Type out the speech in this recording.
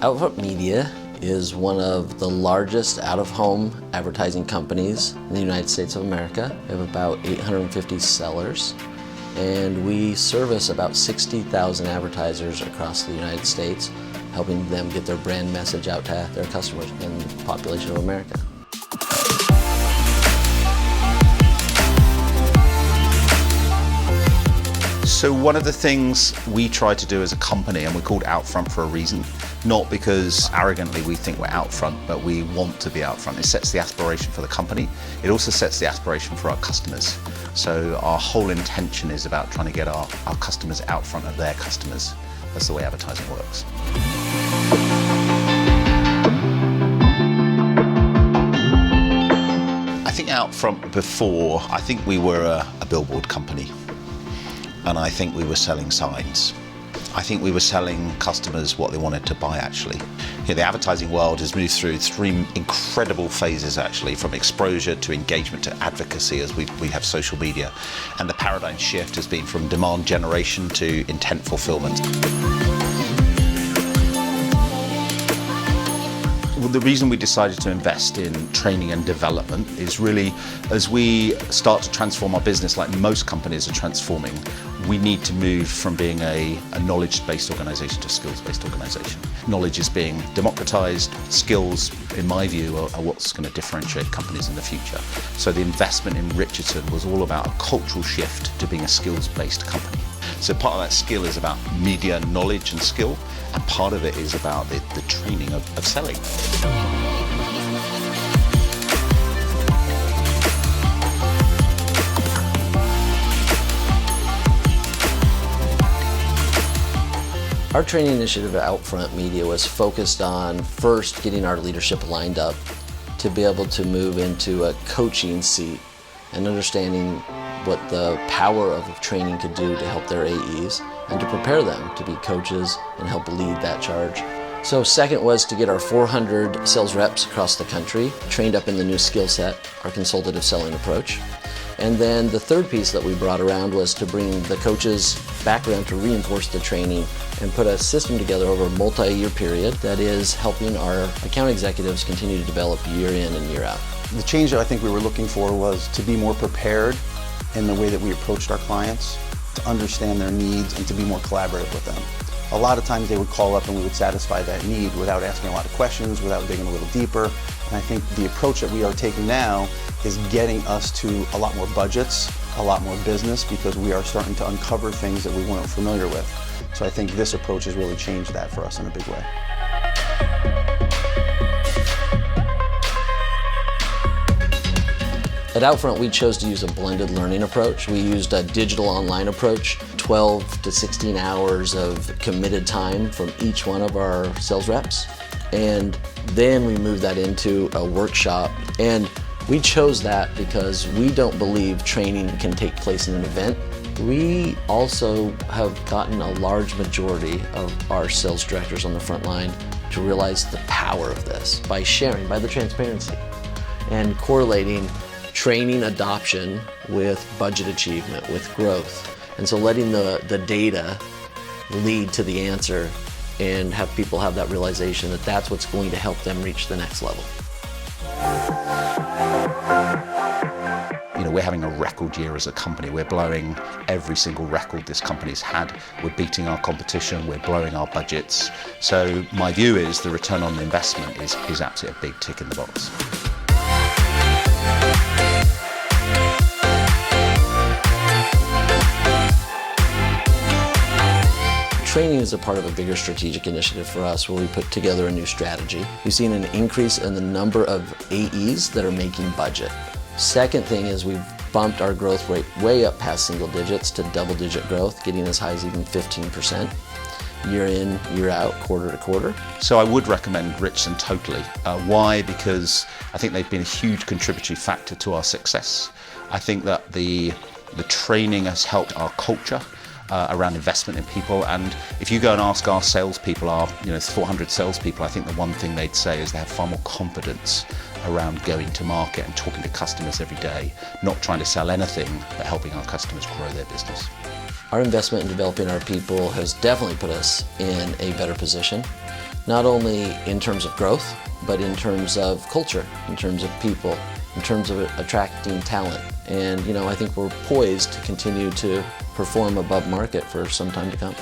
OUTFRONT Media is one of the largest out-of-home advertising companies in the United States of America. We have about 850 sellers, and we service about 60,000 advertisers across the United States, helping them get their brand message out to their customers in the population of America. So one of the things we try to do as a company, and we're called OUTFRONT for a reason, not because arrogantly we think we're out front, but we want to be out front. It sets the aspiration for the company. It also sets the aspiration for our customers. So our whole intention is about trying to get our customers out front of their customers. That's the way advertising works. I think OUTFRONT before, I think we were a billboard company. And I think we were selling signs. I think we were selling customers what they wanted to buy, actually. The advertising world has moved through three incredible phases, actually, from exposure to engagement to advocacy as we have social media. And the paradigm shift has been from demand generation to intent fulfillment. The reason we decided to invest in training and development is really, as we start to transform our business like most companies are transforming, we need to move from being a knowledge-based organization to a skills-based organization. Knowledge is being democratized. Skills, in my view, are what's going to differentiate companies in the future. So the investment in Richardson was all about a cultural shift to being a skills-based company. So part of that skill is about media knowledge and skill, and part of it is about the training of selling. Our training initiative at OUTFRONT Media was focused on first getting our leadership lined up to be able to move into a coaching seat and understanding what the power of training could do to help their AEs and to prepare them to be coaches and help lead that charge. So second was to get our 400 sales reps across the country trained up in the new skill set, our consultative selling approach. And then the third piece that we brought around was to bring the coaches back around to reinforce the training and put a system together over a multi-year period that is helping our account executives continue to develop year in and year out. The change that I think we were looking for was to be more prepared in the way that we approached our clients, to understand their needs and to be more collaborative with them. A lot of times they would call up and we would satisfy that need without asking a lot of questions, without digging a little deeper. And I think the approach that we are taking now is getting us to a lot more budgets, a lot more business, because we are starting to uncover things that we weren't familiar with. So I think this approach has really changed that for us in a big way. At OUTFRONT, we chose to use a blended learning approach. We used a digital online approach, 12 to 16 hours of committed time from each one of our sales reps. And then we moved that into a workshop. And we chose that because we don't believe training can take place in an event. We also have gotten a large majority of our sales directors on the front line to realize the power of this by sharing, by the transparency, and correlating training adoption with budget achievement, with growth. And so letting the data lead to the answer and have people have that realization that that's what's going to help them reach the next level. We're having a record year as a company. We're blowing every single record this company's had. We're beating our competition. We're blowing our budgets. So my view is the return on investment is absolutely a big tick in the box. Training is a part of a bigger strategic initiative for us where we put together a new strategy. We've seen an increase in the number of AEs that are making budget. Second thing is we've bumped our growth rate way up past single digits to double-digit growth, getting as high as even 15%, year in, year out, quarter to quarter. So I would recommend Richardson totally. Why? Because I think they've been a huge contributory factor to our success. I think that the training has helped our culture around investment in people, and if you go and ask our salespeople, our 400 salespeople, I think the one thing they'd say is they have far more confidence around going to market and talking to customers every day, not trying to sell anything, but helping our customers grow their business. Our investment in developing our people has definitely put us in a better position. not only in terms of growth, but in terms of culture, in terms of people, in terms of attracting talent. And I think we're poised to continue to perform above market for some time to come.